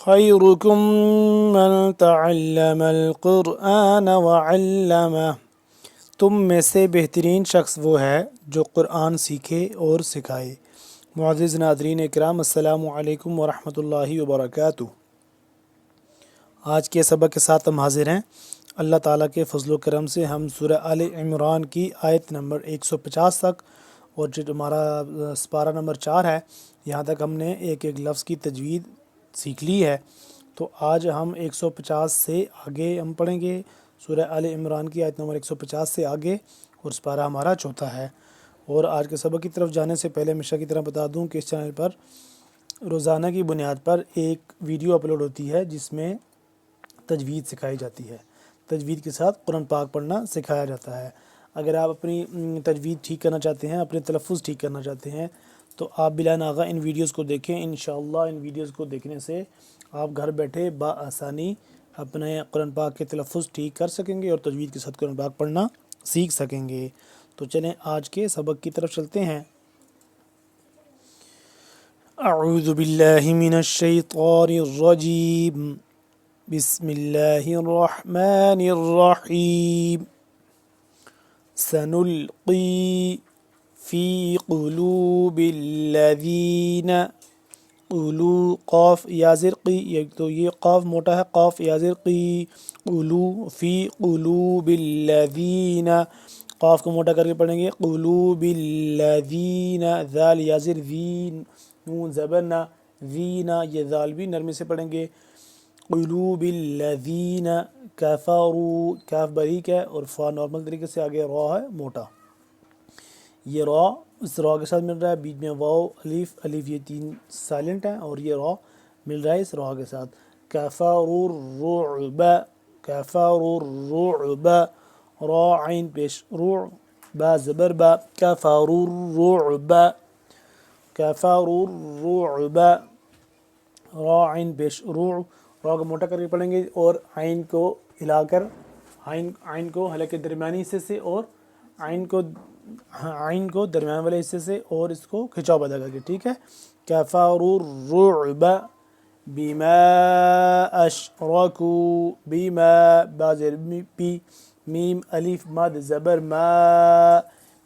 خیرکم من تعلم القرآن وعلمہ، تم میں سے بہترین شخص وہ ہے جو قرآن سیکھے اور سکھائے۔ معزز ناظرین اکرام، السلام علیکم ورحمۃ اللہ وبرکاتہ۔ آج کے سبق کے ساتھ ہم حاضر ہیں۔ اللہ تعالیٰ کے فضل و کرم سے ہم سورہ آل عمران کی آیت نمبر 150 تک، اور جو ہمارا سپارہ نمبر 4 ہے، یہاں تک ہم نے ایک ایک لفظ کی تجوید سیکھ لی ہے۔ تو آج ہم 150 سے آگے ہم پڑھیں گے، سورہ آل عمران کی آیت نمبر 150 سے آگے، اور سپارہ ہمارا چوتھا ہے۔ اور آج کے سبق کی طرف جانے سے پہلے ہمیشہ کی طرح بتا دوں کہ اس چینل پر روزانہ کی بنیاد پر ایک ویڈیو اپلوڈ ہوتی ہے جس میں تجوید سکھائی جاتی ہے۔ تجوید کے ساتھ قرآن پاک پڑھنا سکھایا جاتا ہے۔ اگر آپ اپنی تجوید ٹھیک کرنا چاہتے ہیں، اپنے تلفظ ٹھیک کرنا چاہتے ہیں، تو آپ بلا ناغہ ان ویڈیوز کو دیکھیں۔ انشاءاللہ ان ویڈیوز کو دیکھنے سے آپ گھر بیٹھے بآسانی اپنے قرآن پاک کے تلفظ ٹھیک کر سکیں گے اور تجوید کے ساتھ قرآن پاک پڑھنا سیکھ سکیں گے۔ تو چلیں آج کے سبق کی طرف چلتے ہیں۔ اعوذ باللہ من الشیطان الرجیم، بسم اللہ الرحمن الرحیم۔ سنلقی فی قلوب الذین، قلو قاف یا زرقی، تو یہ قاف موٹا ہے، قاف یا زرقی، قلو فی قلوب الذین، قاف کو موٹا کر کے پڑھیں گے، قلوب الذین، ذال یا زر ذین، نون زبر نہ، ذین، یہ ذال بھی نرمی سے پڑھیں گے، قلوب الذین کفروا، کاف باریک ہے اور فا نارمل طریقے سے، آگے را ہے موٹا۔ یہ را اس را کے ساتھ مل رہا ہے، بیچ میں واو الف، الف یہ تین سائلنٹ ہیں، اور یہ را مل رہا ہے اس را کے ساتھ۔ کفروا الرعب، کفروا الرعب، را عین پیش، رع با زبر با، کفروا الرعب، کفروا الرعب، را عین پیش، رع، را کو موٹا کر کے پڑھیں گے اور عین کو ہلا کر، عین کو حلقے درمیانی حصے سے اور عین کو درمیان والے حصے سے، اور اس کو کھچاؤ پیدا کر کے، ٹھیک ہے۔ کفروا الرعب بما اشرکوا، بما با زیر بی، میم الف مد زبر ما،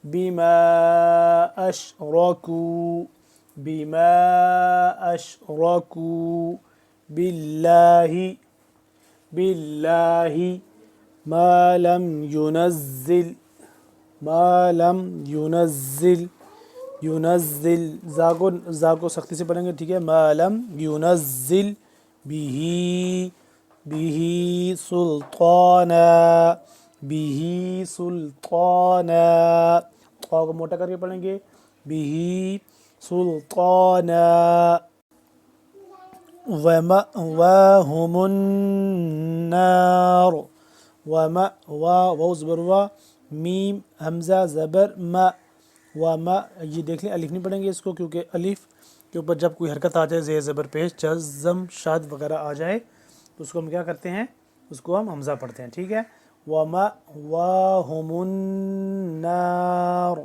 بما اشرکوا، بما اشرکوا باللہ، باللہ ما لم ينزل، ما لم ينزل، ينزل زا کو سختی سے پڑھیں گے، ٹھیک ہے، ما لم ينزل به، به سلطانا، به سلطانا، قا کو موٹا کر کے پڑھیں گے، به سلطانا، وَمَأْوَاهُمُ النَّارُ، واو زبر وا، میم حمزہ زبر ما، یہ دیکھ لیں الف نہیں پڑھیں گے اس کو، کیونکہ الف کے اوپر جب کوئی حرکت آ جائے، زیر زبر پیش، جزم شاد وغیرہ آ جائے، تو اس کو ہم کیا کرتے ہیں، اس کو ہم حمزہ پڑھتے ہیں، ٹھیک ہے۔ وَمَأْوَاهُمُ النَّارُ،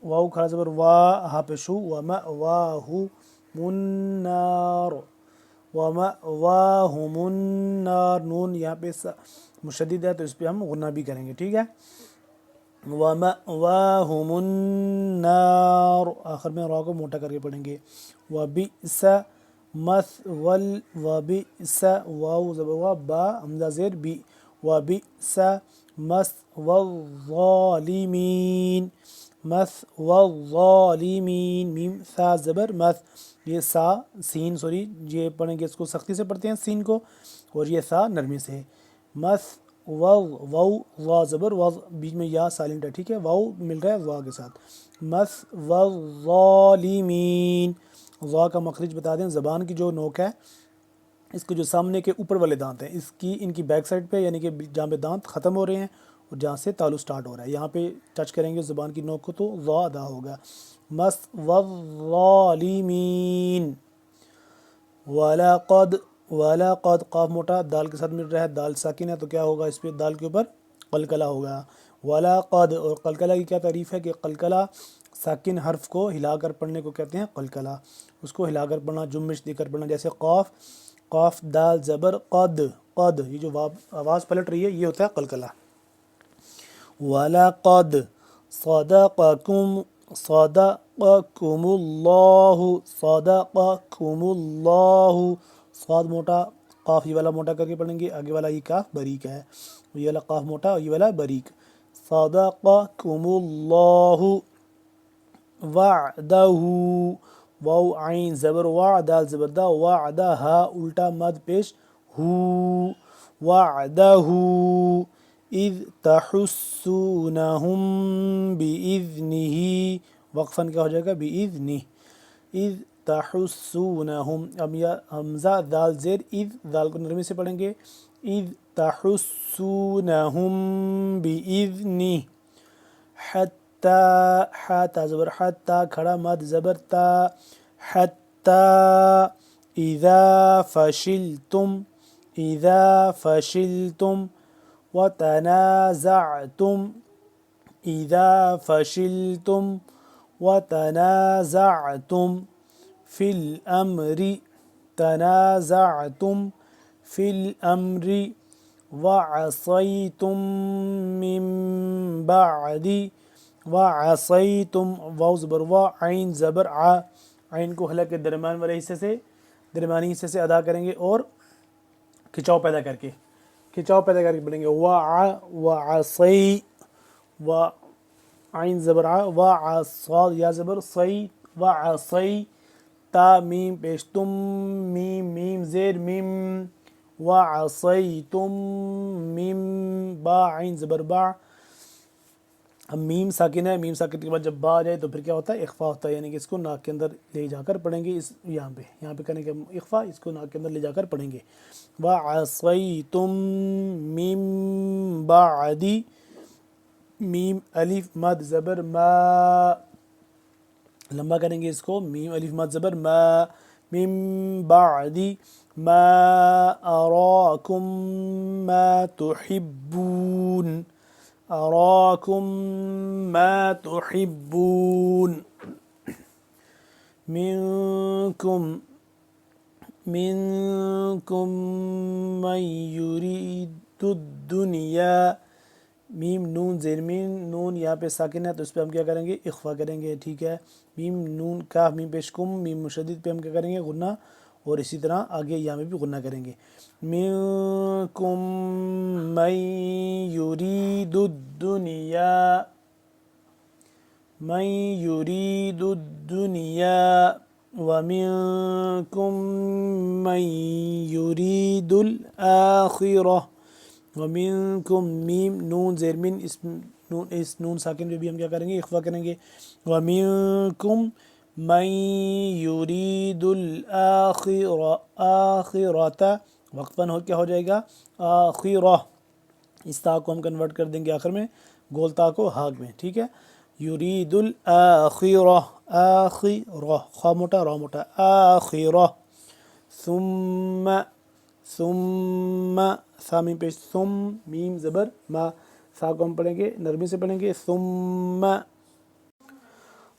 واو کھڑا زبر وا، ہاں پیش ہو، وَمَأْوَاهُمُ النَّارُ، وَمَأْوَاهُمُ النَّارُ، نون یہاں پہ مشدد ہے تو اس پہ ہم غنہ بھی کریں گے، ٹھیک ہے۔ وَمَأْوَاهُمُ النَّارُ، آخر میں را کو موٹا کر کے پڑھیں گے، وَبِئْسَ مَثْوَى، وَبِئْسَ واو زبر وا، با حمزہ زیر بی، وَبِئْسَ مَثْوَى الظَّالِمِينَ، مَثْوَى الظَّالِمِينَ، میم ثا زبر مث، یہ سا سین سوری یہ پڑھیں گے، اس کو سختی سے پڑھتے ہیں سین کو، اور یہ سا نرمی سے، مث واو وا زبر وا، بیچ میں یا سائلنٹ ہے، ٹھیک ہے، واو مل رہا ہے وا کے ساتھ، مثوى الظالمین، وا کا مخرج بتا دیں، زبان کی جو نوک ہے، اس کو جو سامنے کے اوپر والے دانت ہیں، ان کی بیک سائڈ پہ، یعنی کہ جہاں پہ دانت ختم ہو رہے ہیں اور جہاں سے تالو سٹارٹ ہو رہا ہے، یہاں پہ ٹچ کریں گے زبان کی نوک کو تو وا ادا ہوگا، مثوى الظالمین، وَلَقَدْ قاف موٹا دال کے ساتھ مل رہا ہے، دال ساکن ہے تو کیا ہوگا، اس پہ دال کے اوپر قلقلہ ہوگا، وَلَقَدْ، اور قلقلہ کی کیا تعریف ہے کہ قلقلہ ساکن حرف کو ہلا کر پڑھنے کو کہتے ہیں قلقلہ، اس کو ہلا کر پڑھنا، جمش دے کر پڑھنا، جیسے قاف، قاف دال زبر قد، قد، یہ جو آواز پلٹ رہی ہے یہ ہوتا ہے قلقلہ۔ وَلَقَدْ صَدَقَكُمْ، صَدَقَكُمُ اللَّهُ، صَدَقَكُمُ اللَّهُ، صاد موٹا، قاف یہ والا موٹا کر کے پڑھیں گے، آگے والا یہ کاف بریک ہے، یہ والا قاف موٹا اور یہ والا بریک۔ صَدَقَكُمُ اللَّهُ وَعْدَهُ، واو عین زبر وا، دال زبر دا، وعدہ، الٹا مد پیش، ہو، وعدہ، اذ تحسونہم بِإِذْنِهِ، وقفاً کیا ہو جائے گا بِإِذْنِهِ، اذ تحسونہم، اب یہ حمزہ دال زیر، اذ دال کو نرمی سے پڑھیں گے، اذ تحسونہم بِإِذْنِهِ، حتی، حتی زبر حتی، کھڑا مد زبر تا، حتی اذا فشلتم، اذا فشلتم وتنازعتم، اذا فشلتم وتنازعتم فی الامر، تنازعتم فی الامر وعصیتم من بعد، وعصیتم، واو زبر وا، عین زبر ع، عین کو حلق کے درمیان والے حصے سے، درمیانی حصے سے ادا کریں گے اور کھچاؤ پیدا کر کے، کھچاؤ پیدا کر کے پڑھیں گے، وعصی، و عین زبر ع، وعصاد یا زبر صی، وعصی، تا میم پیش تم، میم میم زیر میم، وعصیتم میم، با عین زبر با، اب میم ساکن ہے، میم ساکن کے بعد جب با آ جائے تو پھر کیا ہوتا ہے اخفا ہوتا ہے، یعنی کہ اس کو ناک کے اندر لے جا کر پڑھیں گے، اس یہاں پہ کریں گے اخفا، اس کو ناک کے اندر لے جا کر پڑھیں گے، وَعَصَيْتُم مِّن بَعْدِ، میم الف مد زبر ما، لمبا کریں گے اس کو، میم الف مد زبر ما، من بعد ما اراکم ما تحبون، اراکم ما تحبون، منکم، منکم من یرید الدنیا، میم نون زیر میم، نون یہاں پہ ساکن ہے تو اس پہ ہم کیا کریں گے اخفا کریں گے، ٹھیک ہے، میم نون کاف میم پیش کم، میم مشدد پہ ہم کیا کریں گے غنہ، اور اسی طرح آگے یہاں میں بھی غنہ کریں گے، منکم من یرید الدنیا، من یرید الدنیا ومنکم من یرید الآخرہ، ومنکم میم نون زیر من، اس نون ساکن پہ بھی ہم کیا کریں گے اخفا کریں گے، ومنکم من یرید الآخرہ، آخرۃ، وقفاً کیا ہو جائے گا آخرہ، اس تا کو ہم کنورٹ کر دیں گے آخر میں گول تا کو ہاگ میں، ٹھیک ہے، یرید الآخرہ، آخرہ، خا موٹا را موٹا، آخرہ، ثم، ثم، سا میم پیش ثم، میم زبر ما، سا کو ہم پڑھیں گے نرمی سے پڑھیں گے، ثم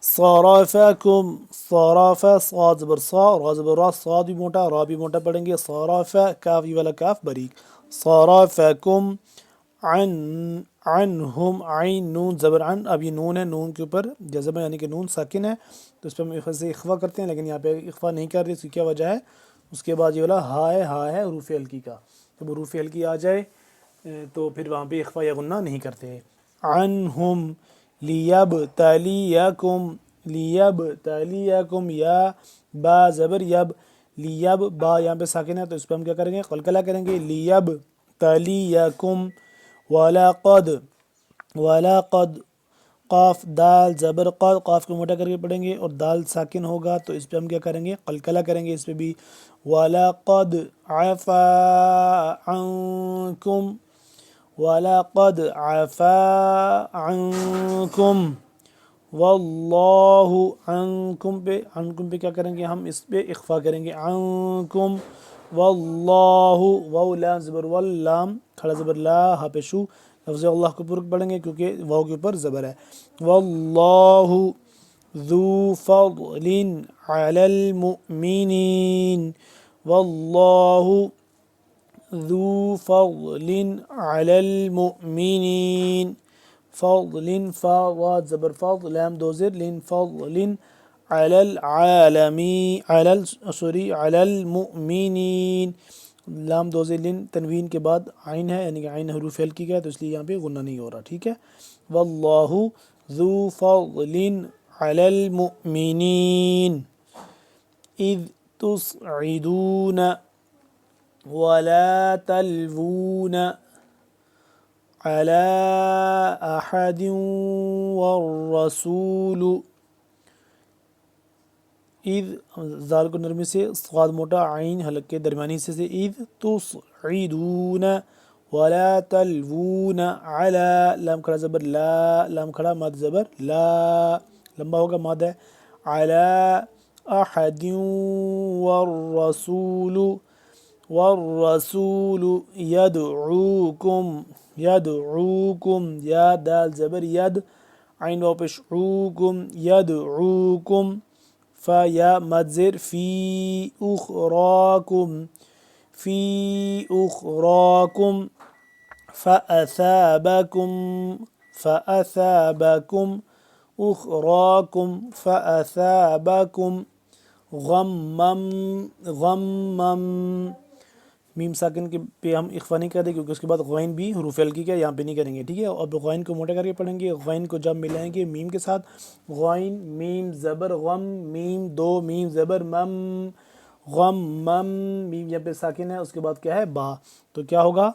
صرفکم، صرف، صاد زبر صا، را زبر را، صاد بھی موٹا را بھی موٹا پڑھیں گے، صرف، کاف یہ والا کاف بریک، صرفکم عن، عنہم، عین نون زبر عن، اب یہ نون ہے، نون کے اوپر جزم ہے یعنی کہ نون ساکن ہے تو اس پہ ہم اخفا کرتے ہیں، لیکن یہاں پہ اخفا نہیں کر رہے، اس کی کیا وجہ ہے، اس کے بعد یہ والا ہا ہے حروف ہلکی کا، جب حروف ہلکی آ جائے تو پھر وہاں پہ اخفا یا غنہ نہیں کرتے، عنہم لیبتلیکم، لیبتلیکم، یا با زبر یب، لیب، با یہاں پہ ساکن ہے تو اس پہ ہم کیا کریں گے قلقلہ کریں گے، لیبتلیکم، وَلَقَدْ، وَلَقَدْ، قاف دال زبر قد، قاف کو موٹا کر کے پڑھیں گے اور دال ساکن ہوگا تو اس پہ ہم کیا کریں گے قلقلہ کریں گے، اس پہ بھی وَلَقَدْ عَفَا عَنْكُمْ، وَلَقَدْ عَفَا عَنْكُمْ، وَاللَّهُ عنکم پہ کیا کریں گے ہم اس پہ اخفا کریں گے، عنکم، واللہ، واو لام زبر واللام، کھڑا زبر لا، ہا پہ شو، لفظ اللہ کو پورک پڑھیں گے کیونکہ واو کے اوپر زبر ہے، واللہ ذو فضل على المؤمنين والله ذو فضل على المؤمنين فضل فا واد زبر فضل لام دو زر لن فضل على العالمين على المؤمنين لام دو زر لن تنوین کے بعد عین ہے یعنی کہ عین حروف ہل کی گیا تو اس لیے یہاں پہ غنہ نہیں ہو رہا. ٹھیک ہے. واللہ ذو فضل على المؤمنين اذ تصعدون ولا تلوون على أحد والرسول اذ زال کو نرمی سے صاد موٹا عین حلق کے درمیانی حصے سے اذ تصعدون ولا تلوون على لام کھڑا زبر لا لام کھڑا مد زبر لا لمبا ہوگا مد ہے على أحد والرسول يدعوكم یا دال زبر ید عین واو پیش عوکم يدعوكم فیا مدزر فی اخراکم فأثابكم اخراکم فأثابكم غمم میم ساکن کے پہ ہم اخفا نہیں کرتے کیونکہ اس کے بعد غین بھی حروف ہلکی کا یہاں پہ نہیں کریں گے. ٹھیک ہے. اب غین کو موٹا کر کے پڑھیں گے. غین کو جب ملائیں گے میم کے ساتھ غین میم زبر غم میم دو میم زبر مم غمم میم یہاں پہ ساکن ہے اس کے بعد کیا ہے با تو کیا ہوگا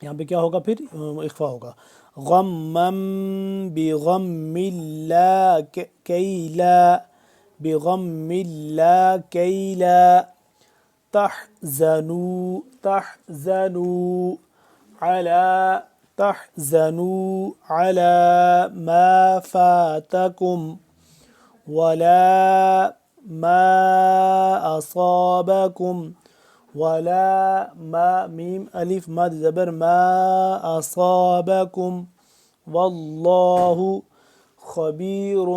یہاں پہ کیا ہوگا پھر اخفا ہوگا. غمم بغم لا کیلا بغم لا کیلا تحزنوا على ما فاتكم ولا ما أصابكم ولا ما ميم ألف مد زبر ما أصابكم والله خبیر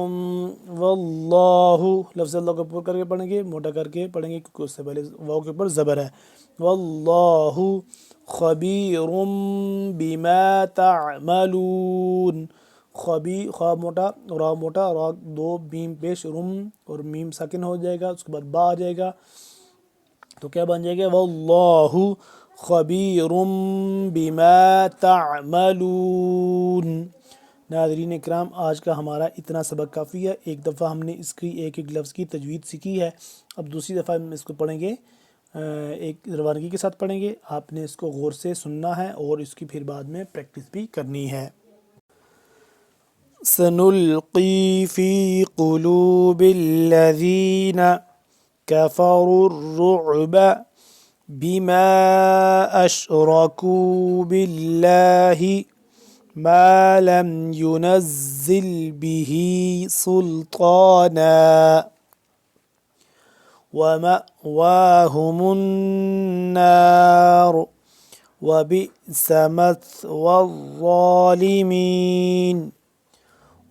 واللہ لفظ اللہ کو پور کر کے پڑھیں گے موٹا کر کے پڑھیں گے کیونکہ اس سے پہلے واو کے اوپر زبر ہے. واللہ خبیر بما تعملون خا موٹا را موٹا را دو میم پیش رم اور میم ساکن ہو جائے گا اس کے بعد با آ جائے گا تو کیا بن جائے گا واللہ خبیر بما تعملون. ناظرین اکرام آج کا ہمارا اتنا سبق کافی ہے. ایک دفعہ ہم نے اس کی ایک ایک لفظ کی تجوید سیکھی ہے. اب دوسری دفعہ ہم اس کو پڑھیں گے ایک روانگی کے ساتھ پڑھیں گے. آپ نے اس کو غور سے سننا ہے اور اس کی پھر بعد میں پریکٹس بھی کرنی ہے. سنلقی فی قلوب الذین کفروا الرعب بما اشرکوا باللہ ما لم ينزل به سلطانا ومأواهم النار وبئس مثوى الظالمين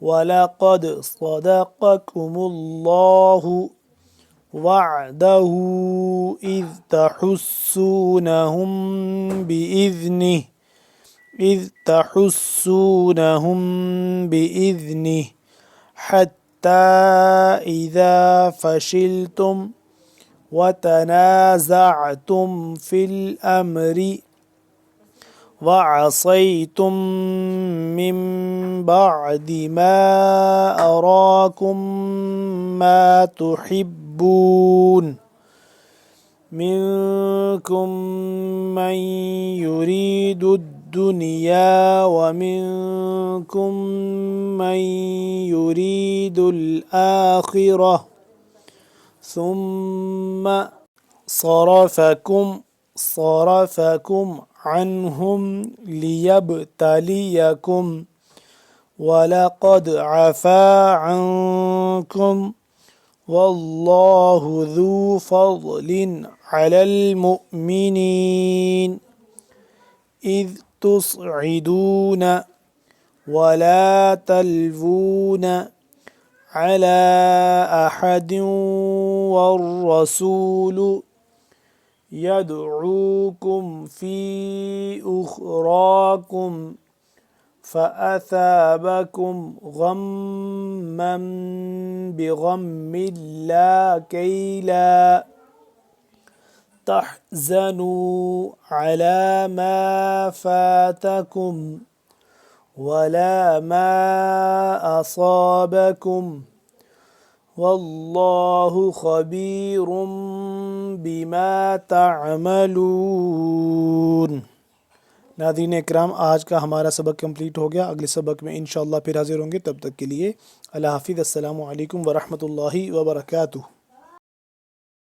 ولقد صدقكم الله وعده إذ تحسونهم بإذنه حتى إذا فشلتم وتنازعتم في الأمر وعصيتم من بعد ما أراكم ما تحبون منكم من يريد الدنيا ومنكم من يريد الآخرة ثم صرفكم عنهم ليبتليكم ولقد عفا عنكم والله ذو فضل على المؤمنين إذ تصعدون ولا تلوون على أحد والرسول يدعوكم في أخراكم فأثابكم غما بغم كي لا تحزنوا على ما فاتكم ولا ما أصابكم والله خبير بما تعملون۔ ناظرین اکرام، آج کا ہمارا سبق کمپلیٹ ہو گیا۔ اگلے سبق میں انشاءاللہ پھر حاضر ہوں گے، تب تک کے لیے اللہ حافظ۔ السلام علیکم ورحمۃ اللہ وبرکاتہ۔